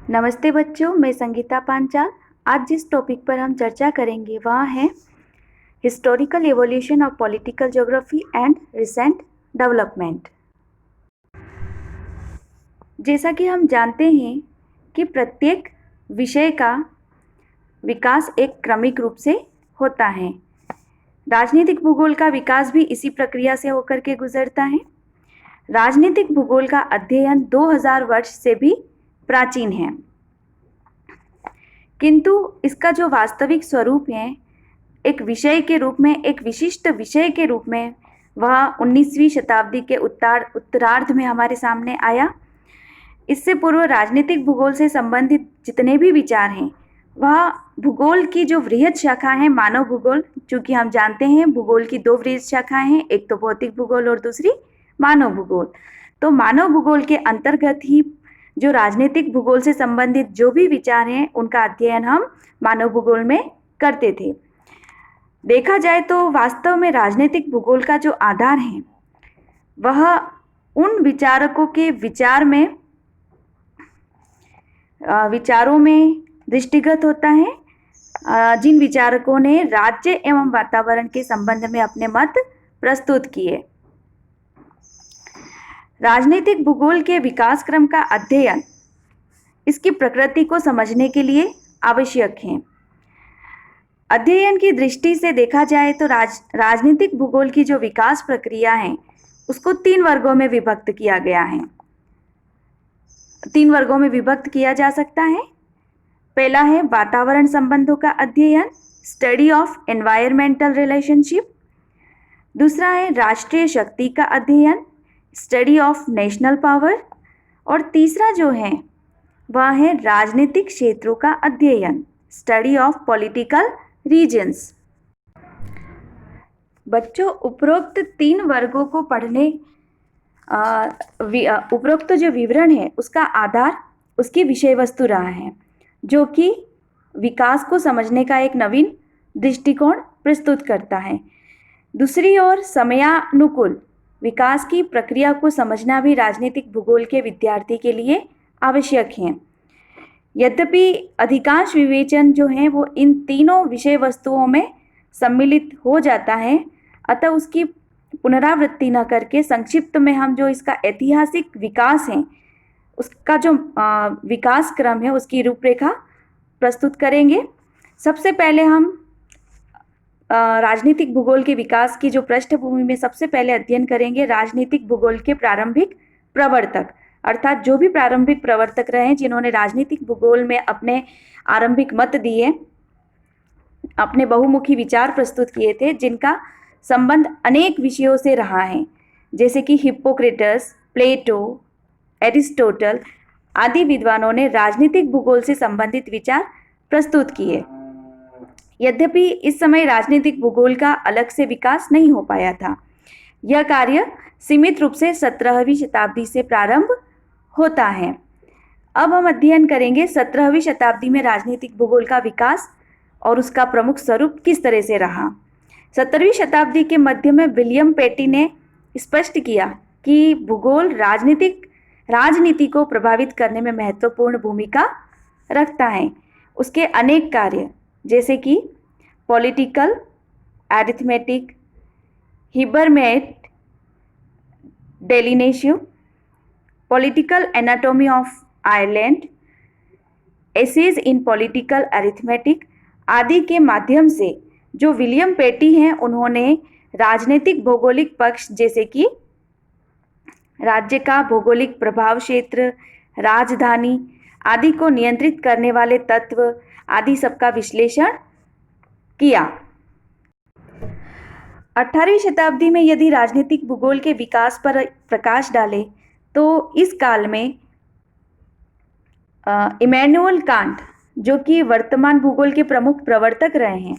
नमस्ते बच्चों, मैं संगीता पांचाल। आज जिस टॉपिक पर हम चर्चा करेंगे वह है historical evolution of political geography and recent development. जैसा कि हम जानते हैं कि प्रत्येक विषय का विकास एक क्रमिक रूप से होता है। राजनीतिक भूगोल का विकास भी इसी प्रक्रिया से होकर के गुजरता है। राजनीतिक भूगोल का अध्ययन 2000 वर्ष से भी प्राचीन है, किंतु इसका जो वास्तविक स्वरूप है एक विषय के रूप में, एक विशिष्ट विषय के रूप में, वह 19वीं शताब्दी के उत्तरार्ध में हमारे सामने आया। इससे पूर्व राजनीतिक भूगोल से संबंधित जितने भी विचार हैं वह भूगोल की जो वृहद शाखा है मानव भूगोल, चूँकि हम जानते हैं भूगोल की दो वृहद शाखाएं हैं, एक तो भौतिक भूगोल और दूसरी मानव भूगोल। तो मानव भूगोल के अंतर्गत ही जो राजनीतिक भूगोल से संबंधित जो भी विचार हैं उनका अध्ययन हम मानव भूगोल में करते थे। देखा जाए तो वास्तव में राजनीतिक भूगोल का जो आधार है वह उन विचारकों के विचारों में दृष्टिगत होता है जिन विचारकों ने राज्य एवं वातावरण के संबंध में अपने मत प्रस्तुत किए। राजनीतिक भूगोल के विकास क्रम का अध्ययन इसकी प्रकृति को समझने के लिए आवश्यक है। अध्ययन की दृष्टि से देखा जाए तो राजनीतिक भूगोल की जो विकास प्रक्रिया है उसको 3 वर्गों में विभक्त किया गया है। 3 वर्गों में विभक्त किया जा सकता है। पहला है वातावरण संबंधों का अध्ययन, स्टडी ऑफ एनवायरमेंटल रिलेशनशिप। दूसरा है राष्ट्रीय शक्ति का अध्ययन, स्टडी ऑफ नेशनल पावर। और तीसरा जो है वह है राजनीतिक क्षेत्रों का अध्ययन, स्टडी ऑफ पॉलिटिकल रीजन्स। बच्चों, उपरोक्त 3 वर्गों को पढ़ने उपरोक्त जो विवरण है उसका आधार उसकी विषय वस्तु रहा है, जो कि विकास को समझने का एक नवीन दृष्टिकोण प्रस्तुत करता है। दूसरी ओर समयानुकूल विकास की प्रक्रिया को समझना भी राजनीतिक भूगोल के विद्यार्थी के लिए आवश्यक है। यद्यपि अधिकांश विवेचन जो है वो इन तीनों विषय वस्तुओं में सम्मिलित हो जाता है, अतः उसकी पुनरावृत्ति न करके संक्षिप्त में हम जो इसका ऐतिहासिक विकास है उसका जो विकास क्रम है उसकी रूपरेखा प्रस्तुत करेंगे। सबसे पहले हम राजनीतिक भूगोल के विकास की जो पृष्ठभूमि में सबसे पहले अध्ययन करेंगे राजनीतिक भूगोल के प्रारंभिक प्रवर्तक, अर्थात जो भी प्रारंभिक प्रवर्तक रहे जिन्होंने राजनीतिक भूगोल में अपने आरंभिक मत दिए, अपने बहुमुखी विचार प्रस्तुत किए थे, जिनका संबंध अनेक विषयों से रहा है, जैसे कि हिप्पोक्रेटस, प्लेटो, एरिस्टोटल आदि विद्वानों ने राजनीतिक भूगोल से संबंधित विचार प्रस्तुत किए। यद्यपि इस समय राजनीतिक भूगोल का अलग से विकास नहीं हो पाया था। यह कार्य सीमित रूप से 17वीं शताब्दी से प्रारंभ होता है। अब हम अध्ययन करेंगे 17वीं शताब्दी में राजनीतिक भूगोल का विकास और उसका प्रमुख स्वरूप किस तरह से रहा। 17वीं शताब्दी के मध्य में विलियम पेटी ने स्पष्ट किया कि भूगोल राजनीति को प्रभावित करने में महत्वपूर्ण भूमिका रखता है। उसके अनेक कार्य जैसे कि political arithmetic, Hiberniae Delineatio, political anatomy of Ireland, essays in political arithmetic आदि के माध्यम से जो विलियम पेटी हैं उन्होंने राजनीतिक भौगोलिक पक्ष जैसे कि राज्य का भौगोलिक प्रभाव क्षेत्र, राजधानी आदि को नियंत्रित करने वाले तत्व आदि सबका विश्लेषण किया। 18वीं शताब्दी में यदि राजनीतिक भूगोल के विकास पर प्रकाश डाले तो इस काल में इमैनुअल कांट, जो कि वर्तमान भूगोल के प्रमुख प्रवर्तक रहे हैं,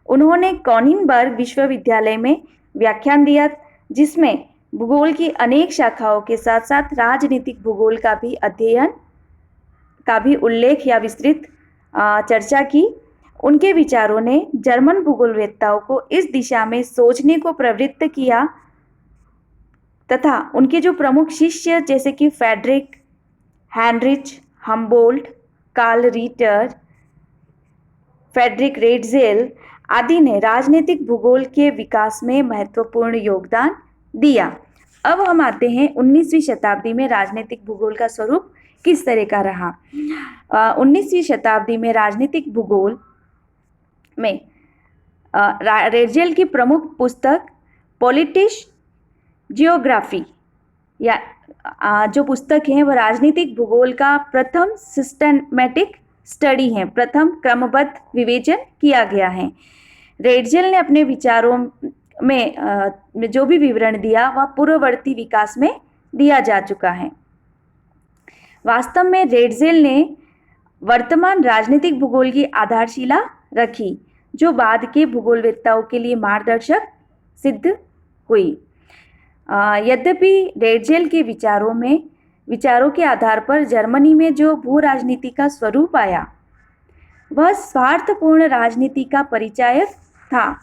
उन्होंने कॉनिंगबर्ग विश्वविद्यालय में व्याख्यान दिया, जिसमें भूगोल की अनेक शाखाओं के साथ साथ राजनीतिक भूगोल का भी अध्ययन का भी उल्लेख या विस्तृत चर्चा की। उनके विचारों ने जर्मन भूगोलवेत्ताओं को इस दिशा में सोचने को प्रवृत्त किया तथा उनके जो प्रमुख शिष्य जैसे कि Friedrich, Heinrich, Humboldt, Carl Ritter, Friedrich Ratzel आदि ने राजनीतिक भूगोल के विकास में महत्वपूर्ण योगदान दिया। अब हम आते हैं 19वीं शताब्दी में राजनीतिक भूगोल का स्वरूप किस तरह का रहा। 19वीं शताब्दी में राजनीतिक भूगोल में रेटजेल की प्रमुख पुस्तक पॉलिटिश जियोग्राफी या जो पुस्तक है वह राजनीतिक भूगोल का प्रथम सिस्टमैटिक स्टडी है, प्रथम क्रमबद्ध विवेचन किया गया है। रेटजेल ने अपने विचारों में जो भी विवरण दिया वह पूर्ववर्ती विकास में दिया जा चुका है। वास्तव में रेटजेल ने वर्तमान राजनीतिक भूगोल की आधारशिला रखी, जो बाद के भूगोलवेत्ताओं के लिए मार्गदर्शक सिद्ध हुई। यद्यपि रेटजेल के विचारों के आधार पर जर्मनी में जो भू राजनीति का स्वरूप आया वह स्वार्थपूर्ण राजनीति का परिचायक था।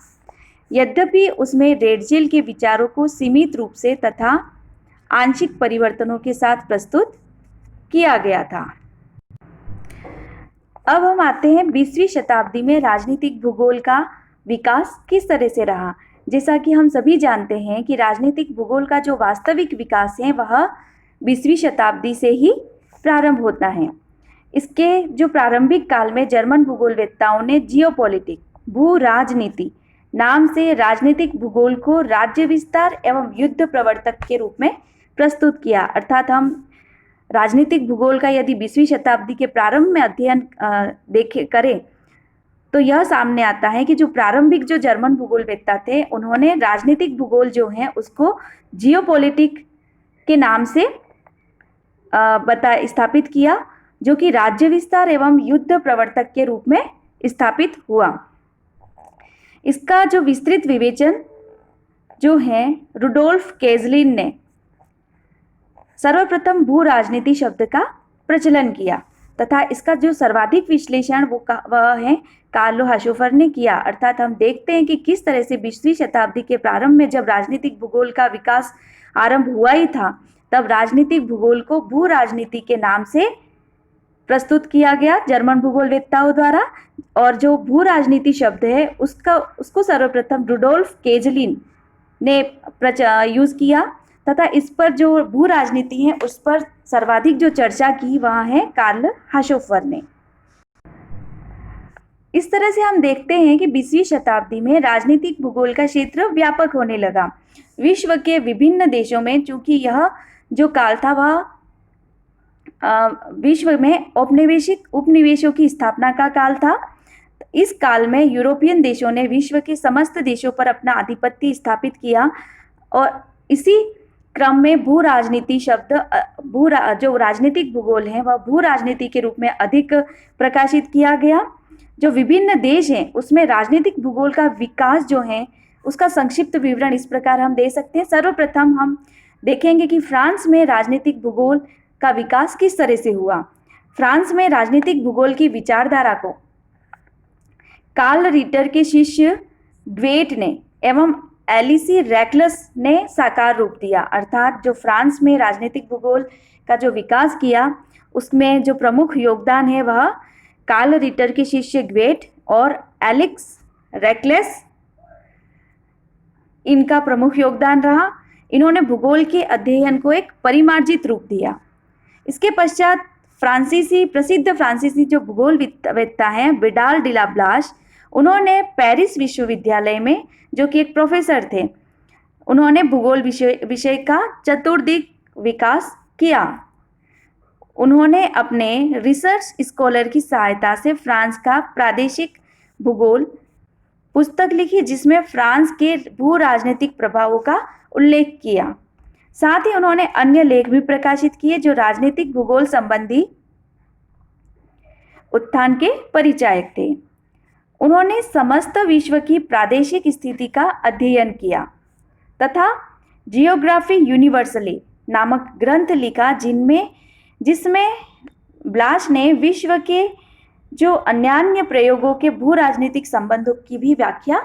यद्यपि उसमें रेटजेल के विचारों को सीमित रूप से तथा आंशिक परिवर्तनों के साथ प्रस्तुत किया गया था। अब हम आते हैं 20वीं शताब्दी में राजनीतिक भूगोल का विकास किस तरह से रहा। जैसा कि हम सभी जानते हैं कि राजनीतिक भूगोल का जो वास्तविक विकास है वह 20वीं शताब्दी से ही प्रारंभ होता है। इसके जो प्रारंभिक काल में जर्मन भूगोलवेत्ताओं ने जियोपॉलिटिक भू राजनीति नाम से राजनीतिक भूगोल को राज्य विस्तार एवं युद्ध प्रवर्तक के रूप में प्रस्तुत किया। अर्थात हम राजनीतिक भूगोल का यदि 20वीं शताब्दी के प्रारंभ में अध्ययन करें तो यह सामने आता है कि जो प्रारंभिक जो जर्मन भूगोलवेत्ता थे उन्होंने राजनीतिक भूगोल जो है उसको जियोपॉलिटिक के नाम से स्थापित किया, जो कि राज्य विस्तार एवं युद्ध प्रवर्तक के रूप में स्थापित हुआ। इसका जो विस्तृत विवेचन जो है रुडोल्फ केजलिन ने सर्वप्रथम भू राजनीति शब्द का प्रचलन किया तथा इसका जो सर्वाधिक विश्लेषण वह है कार्लो हाशोफर ने किया। अर्थात हम देखते हैं कि किस तरह से 20वीं शताब्दी के प्रारंभ में जब राजनीतिक भूगोल का विकास आरंभ हुआ ही था तब राजनीतिक भूगोल को भू राजनीति के नाम से प्रस्तुत किया गया जर्मन भूगोलवेत्ताओं द्वारा, और जो भू राजनीति शब्द है उसको सर्वप्रथम रुडोल्फ केजलिन ने यूज किया तथा इस पर जो भू राजनीति है उस पर सर्वाधिक जो चर्चा की वह है कार्ल हाशोफर ने। इस तरह से हम देखते हैं कि 20वीं शताब्दी में राजनीतिक भूगोल का क्षेत्र व्यापक होने लगा। विश्व के विभिन्न देशों में, चूंकि यह जो काल था वह विश्व में उपनिवेशों की स्थापना का काल था। इस काल में यूरोपियन देशों ने विश्व के समस्त देशों पर अपना आधिपत्य स्थापित किया और इसी क्रम में भू राजनीति शब्द जो राजनीतिक भूगोल है वह भू राजनीति के रूप में अधिक प्रकाशित किया गया। जो विभिन्न देश हैं उसमें राजनीतिक भूगोल का विकास जो है उसका संक्षिप्त विवरण इस प्रकार हम दे सकते हैं। सर्वप्रथम हम देखेंगे कि फ्रांस में राजनीतिक भूगोल का विकास किस तरह से हुआ। फ्रांस में राजनीतिक भूगोल की विचारधारा को कार्ल रीटर के शिष्य ग्वेट ने एवं एलिसी रैकलस ने साकार रूप दिया। अर्थात जो फ्रांस में राजनीतिक भूगोल का जो विकास किया उसमें जो प्रमुख योगदान है वह कार्ल रीटर के शिष्य ग्वेट और एलिक्स रैकलेस, इनका प्रमुख योगदान रहा। इन्होंने भूगोल के अध्ययन को एक परिमार्जित रूप दिया। इसके पश्चात प्रसिद्ध फ्रांसीसी जो भूगोलवेत्ता हैं विडाल डी ला ब्लाश, उन्होंने पेरिस विश्वविद्यालय में, जो कि एक प्रोफेसर थे, उन्होंने भूगोल विषय का चतुर्दिक विकास किया। उन्होंने अपने रिसर्च स्कॉलर की सहायता से फ्रांस का प्रादेशिक भूगोल पुस्तक लिखी जिसमें फ्रांस के भू राजनीतिक प्रभावों का उल्लेख किया। साथ ही उन्होंने अन्य लेख भी प्रकाशित किए जो राजनीतिक भूगोल संबंधी उत्थान के परिचायक थे। उन्होंने समस्त विश्व की प्रादेशिक स्थिति का अध्ययन किया तथा जियोग्राफी यूनिवर्सली नामक ग्रंथ लिखा जिसमें ब्लाश ने विश्व के जो अन्यान्य प्रयोगों के भू राजनीतिक संबंधों की भी व्याख्या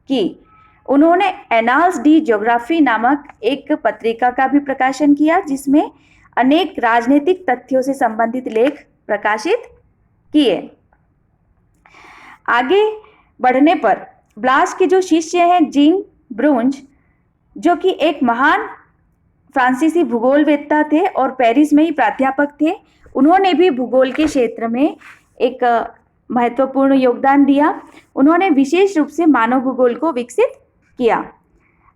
की। उन्होंने एनाल्स डी ज्योग्राफी नामक एक पत्रिका का भी प्रकाशन किया जिसमें अनेक राजनीतिक तथ्यों से संबंधित लेख प्रकाशित किए। आगे बढ़ने पर ब्लास के जो शिष्य हैं जीन ब्रूंज, जो कि एक महान फ्रांसीसी भूगोलवेत्ता थे और पेरिस में ही प्राध्यापक थे, उन्होंने भी भूगोल के क्षेत्र में एक महत्वपूर्ण योगदान दिया। उन्होंने विशेष रूप से मानव भूगोल को विकसित किया,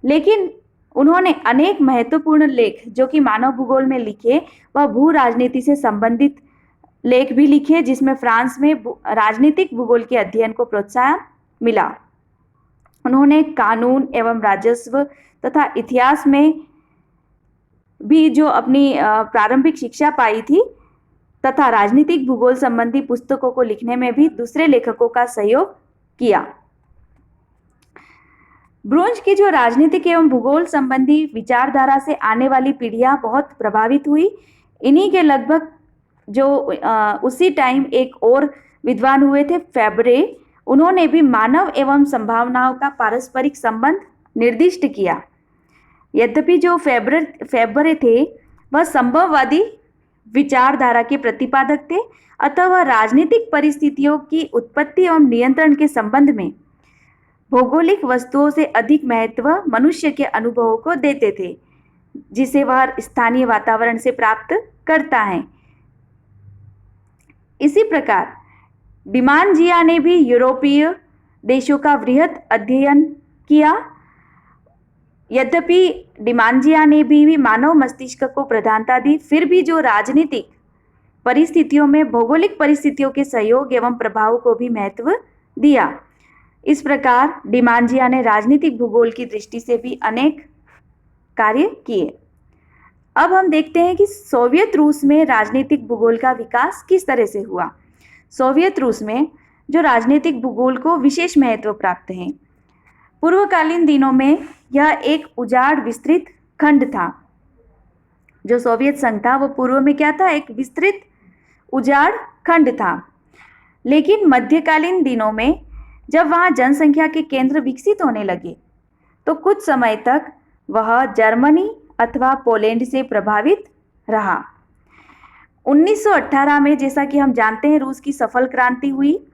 लेकिन उन्होंने अनेक महत्वपूर्ण लेख जो कि मानव भूगोल में लिखे, वह भू राजनीति से संबंधित लेख भी लिखे, जिसमें फ्रांस में राजनीतिक भूगोल के अध्ययन को प्रोत्साहन मिला। उन्होंने कानून एवं राजस्व तथा इतिहास में भी जो अपनी प्रारंभिक शिक्षा पाई थी तथा राजनीतिक भूगोल संबंधी पुस्तकों को लिखने में भी दूसरे लेखकों का सहयोग किया। ब्रूंज की जो राजनीतिक एवं भूगोल संबंधी विचारधारा से आने वाली पीढ़ियां बहुत प्रभावित हुई। इन्हीं के लगभग जो उसी टाइम एक और विद्वान हुए थे, फेब्रे, उन्होंने भी मानव एवं संभावनाओं का पारस्परिक संबंध निर्दिष्ट किया। यद्यपि जो फेब्रे थे वह संभववादी विचारधारा के प्रतिपादक थे, अतः वह राजनीतिक परिस्थितियों की उत्पत्ति एवं नियंत्रण के संबंध में भौगोलिक वस्तुओं से अधिक महत्व मनुष्य के अनुभवों को देते थे, जिसे वह स्थानीय वातावरण से प्राप्त करता है। इसी प्रकार डिमांजिया ने भी यूरोपीय देशों का वृहद अध्ययन किया। यद्यपि डिमांजिया ने भी मानव मस्तिष्क को प्रधानता दी, फिर भी जो राजनीतिक परिस्थितियों में भौगोलिक परिस्थितियों के सहयोग एवं प्रभाव को भी महत्व दिया। इस प्रकार डिमांजिया ने राजनीतिक भूगोल की दृष्टि से भी अनेक कार्य किए। अब हम देखते हैं कि सोवियत रूस में राजनीतिक भूगोल का विकास किस तरह से हुआ। सोवियत रूस में जो राजनीतिक भूगोल को विशेष महत्व प्राप्त है। पूर्वकालीन दिनों में यह एक उजाड़ विस्तृत खंड था। जो सोवियत संघ था वो पूर्व में क्या था, एक विस्तृत उजाड़ खंड था। लेकिन मध्यकालीन दिनों में जब वहाँ जनसंख्या के केंद्र विकसित होने लगे तो कुछ समय तक वह जर्मनी अथवा पोलैंड से प्रभावित रहा। 1918 में जैसा कि हम जानते हैं रूस की सफल क्रांति हुई।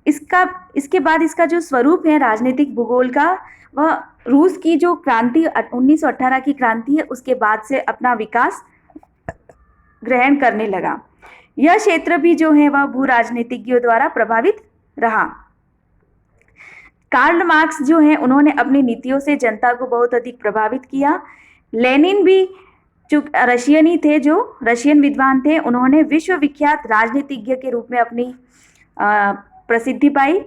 इसके बाद इसका जो स्वरूप है राजनीतिक भूगोल का, वह रूस की जो क्रांति 1918 की क्रांति है उसके बाद से अपना विकास ग्रहण करने लगा। यह क्षेत्र भी जो है वह भू राजनीतिज्ञों द्वारा प्रभावित रहा। कार्ल मार्क्स जो हैं उन्होंने अपनी नीतियों से जनता को बहुत अधिक प्रभावित किया। लेनिन भी रशियन ही थे, जो रशियन विद्वान थे, उन्होंने विश्वविख्यात राजनीतिज्ञ के रूप में अपनी प्रसिद्धि पाई।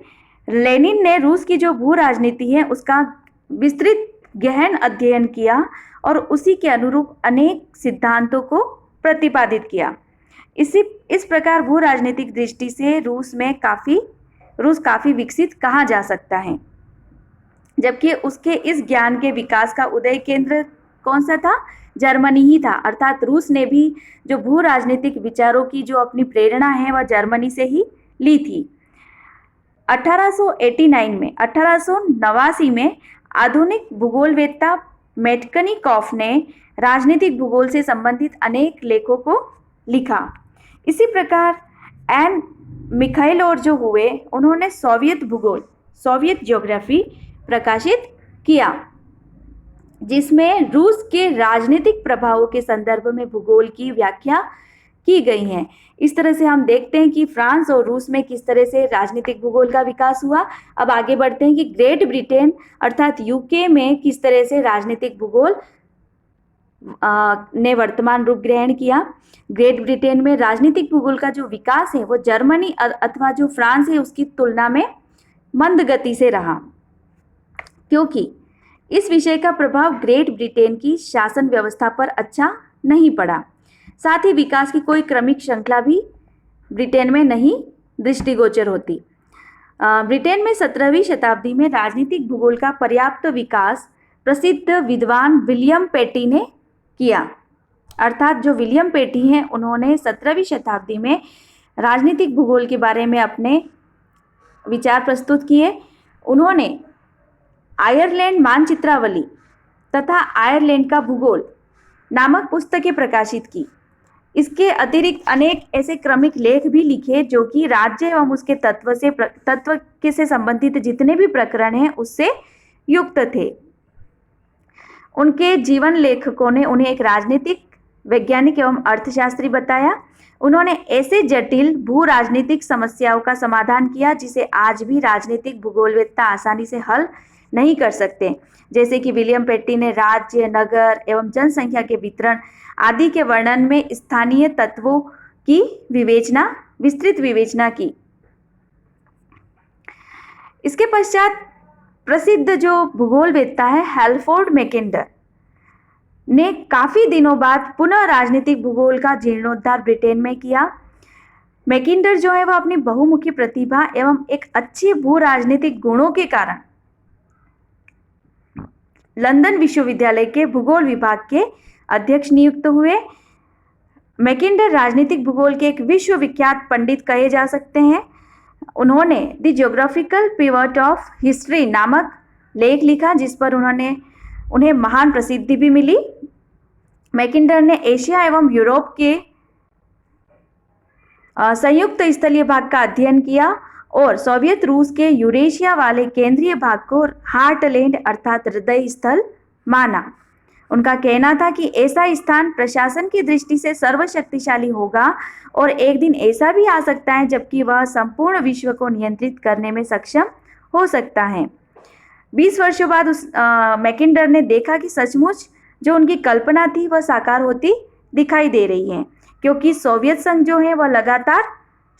लेनिन ने रूस की जो भू राजनीति है उसका विस्तृत गहन अध्ययन किया और उसी के अनुरूप अनेक सिद्धांतों को प्रतिपादित किया। इस प्रकार भू राजनीतिक दृष्टि से रूस काफी विकसित कहा जा सकता है। जबकि उसके इस ज्ञान के विकास का उदय केंद्र कौन सा था, जर्मनी ही था। अर्थात रूस ने भी जो भू राजनीतिक विचारों की जो अपनी प्रेरणा है वह जर्मनी से ही ली थी। 1889 में आधुनिक भूगोलवेत्ता मेटकनिकॉफ ने राजनीतिक भूगोल से संबंधित अनेक लेखों को लिखा। इसी प्रकार एन मिखाइलोव जो हुए, उन्होंने सोवियत ज्योग्राफी प्रकाशित किया, जिसमें रूस के राजनीतिक प्रभावों के संदर्भ में भूगोल की व्याख्या की गई है। इस तरह से हम देखते हैं कि फ्रांस और रूस में किस तरह से राजनीतिक भूगोल का विकास हुआ। अब आगे बढ़ते हैं कि ग्रेट ब्रिटेन अर्थात यूके में किस तरह से राजनीतिक भूगोल ने वर्तमान रूप ग्रहण किया। ग्रेट ब्रिटेन में राजनीतिक भूगोल का जो विकास है वो जर्मनी अथवा जो फ्रांस है उसकी तुलना में मंद गति से रहा, क्योंकि इस विषय का प्रभाव ग्रेट ब्रिटेन की शासन व्यवस्था पर अच्छा नहीं पड़ा। साथ ही विकास की कोई क्रमिक श्रृंखला भी ब्रिटेन में नहीं दृष्टिगोचर होती। ब्रिटेन में 17वीं शताब्दी में राजनीतिक भूगोल का पर्याप्त विकास प्रसिद्ध विद्वान विलियम पेटी ने किया। अर्थात जो विलियम पेटी हैं उन्होंने 17वीं शताब्दी में राजनीतिक भूगोल के बारे में अपने विचार प्रस्तुत किए। उन्होंने आयरलैंड मानचित्रावली तथा आयरलैंड का भूगोल नामक पुस्तकें प्रकाशित की। इसके अतिरिक्त अनेक ऐसे क्रमिक लेख भी लिखे जो कि राज्य एवं उसके तत्व के से संबंधित जितने भी प्रकरण हैं उससे युक्त थे। उनके जीवन लेखकों ने उन्हें एक राजनीतिक वैज्ञानिक एवं अर्थशास्त्री बताया। उन्होंने ऐसे जटिल भू राजनीतिक समस्याओं का समाधान किया जिसे आज भी राजनीतिक भूगोलवेत्ता आसानी से हल नहीं कर सकते, जैसे कि विलियम पेटी ने राज्य, नगर एवं जनसंख्या के वितरण आदि के वर्णन में स्थानीय तत्वों की विस्तृत विवेचना की। इसके पश्चात प्रसिद्ध जो भूगोलवेत्ता है हैल्फोर्ड मैकिन्डर ने काफी दिनों बाद पुनः राजनीतिक भूगोल का जीर्णोद्धार ब्रिटेन में किया। मैकिन्डर जो है वह अपनी बहुमुखी प्रतिभा एवं एक अच्छे भू राजनीतिक गुणों के कारण लंदन विश्वविद्यालय के भूगोल विभाग के अध्यक्ष नियुक्त हुए। मैकिन्डर राजनीतिक भूगोल के एक विश्वविख्यात पंडित कहे जा सकते हैं। उन्होंने the geographical pivot of history नामक लेख लिखा जिस पर उन्हें महान प्रसिद्धि भी मिली। मैकिन्डर ने एशिया एवं यूरोप के संयुक्त स्थलीय भाग का अध्ययन किया और सोवियत रूस के यूरेशिया वाले केंद्रीय भाग को हार्टलैंड अर्थात हृदय स्थल माना। उनका कहना था कि ऐसा स्थान प्रशासन की दृष्टि से सर्वशक्तिशाली होगा और एक दिन ऐसा भी आ सकता है जबकि वह संपूर्ण विश्व को नियंत्रित करने में सक्षम हो सकता है। 20 वर्षों बाद मैकिन्डर ने देखा कि सचमुच जो उनकी कल्पना थी वह साकार होती दिखाई दे रही है, क्योंकि सोवियत संघ जो है वह लगातार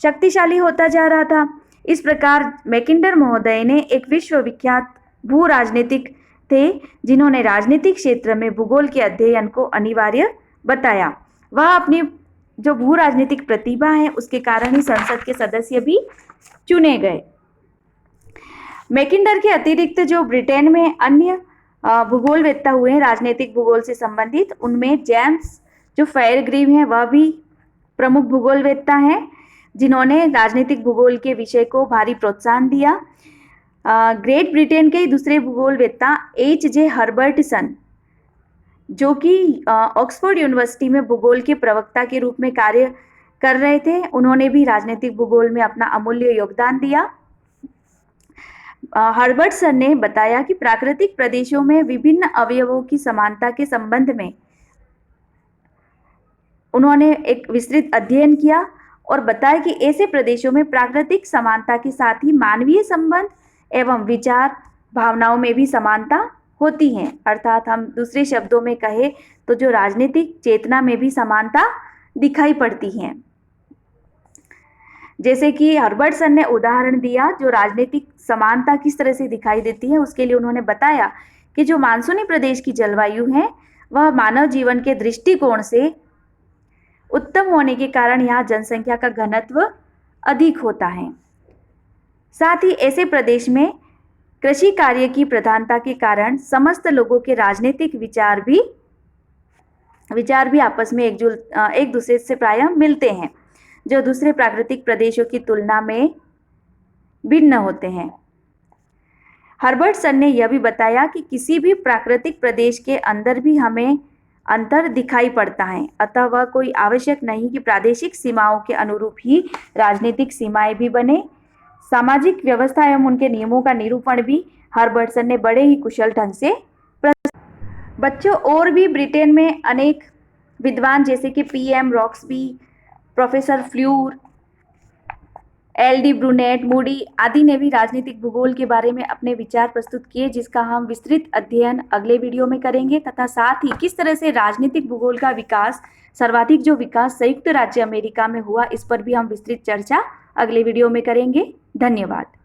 शक्तिशाली होता जा रहा था। इस प्रकार मैकिन्डर महोदय ने एक विश्वविख्यात भू राजनीतिक थे जिन्होंने राजनीतिक क्षेत्र में भूगोल के अध्ययन को अनिवार्य बताया। वह अपनी जो भू राजनीतिक प्रतिभा है उसके कारण ही संसद के सदस्य भी चुने गए। मैकिन्डर के अतिरिक्त जो ब्रिटेन में अन्य भूगोलवेत्ता हुए हैं राजनीतिक भूगोल से संबंधित, उनमें जेम्स जो फेयरग्रीव हैं वह भी प्रमुख भूगोलवेत्ता हैं जिन्होंने राजनीतिक भूगोल के विषय को भारी प्रोत्साहन दिया। ग्रेट ब्रिटेन के दूसरे भूगोलवेत्ता H.J. हर्बर्टसन जो कि ऑक्सफोर्ड यूनिवर्सिटी में भूगोल के प्रवक्ता के रूप में कार्य कर रहे थे, उन्होंने भी राजनीतिक भूगोल में अपना अमूल्य योगदान दिया। हर्बर्टसन ने बताया कि प्राकृतिक प्रदेशों में विभिन्न अवयवों की समानता के संबंध में उन्होंने एक विस्तृत अध्ययन किया और बताया कि ऐसे प्रदेशों में प्राकृतिक समानता के साथ ही मानवीय संबंध एवं विचार भावनाओं में भी समानता होती हैं। अर्थात हम दूसरे शब्दों में कहें तो जो राजनीतिक चेतना में भी समानता दिखाई पड़ती है। जैसे कि हर्बर्टसन ने उदाहरण दिया जो राजनीतिक समानता किस तरह से दिखाई देती है, उसके लिए उन्होंने बताया कि जो मानसूनी प्रदेश की जलवायु है वह मानव जीवन के दृष्टिकोण से उत्तम होने के कारण यहाँ जनसंख्या का घनत्व अधिक होता है। साथ ही ऐसे प्रदेश में कृषि कार्य की प्रधानता के कारण समस्त लोगों के राजनीतिक विचार भी आपस में एक दूसरे से प्रायः मिलते हैं, जो दूसरे प्राकृतिक प्रदेशों की तुलना में भिन्न होते हैं। हर्बर्टसन ने यह भी बताया कि किसी भी प्राकृतिक प्रदेश के अंदर भी हमें अंतर दिखाई पड़ता है, अतः वह कोई आवश्यक नहीं कि प्रादेशिक सीमाओं के अनुरूप ही राजनीतिक सीमाएं भी बने। सामाजिक व्यवस्था एवं उनके नियमों का निरूपण भी हर्बर्टसन ने बड़े ही कुशल ढंग से बच्चों और भी ब्रिटेन में अनेक विद्वान जैसे कि PM Roxby, professor Fleure, LD Brunet, Moody आदि ने भी राजनीतिक भूगोल के बारे में अपने विचार प्रस्तुत किए, जिसका हम विस्तृत अध्ययन अगले वीडियो में करेंगे तथा साथ ही किस तरह से राजनीतिक भूगोल का विकास सर्वाधिक जो विकास संयुक्त राज्य अमेरिका में हुआ इस पर भी हम विस्तृत चर्चा अगले वीडियो में करेंगे। धन्यवाद।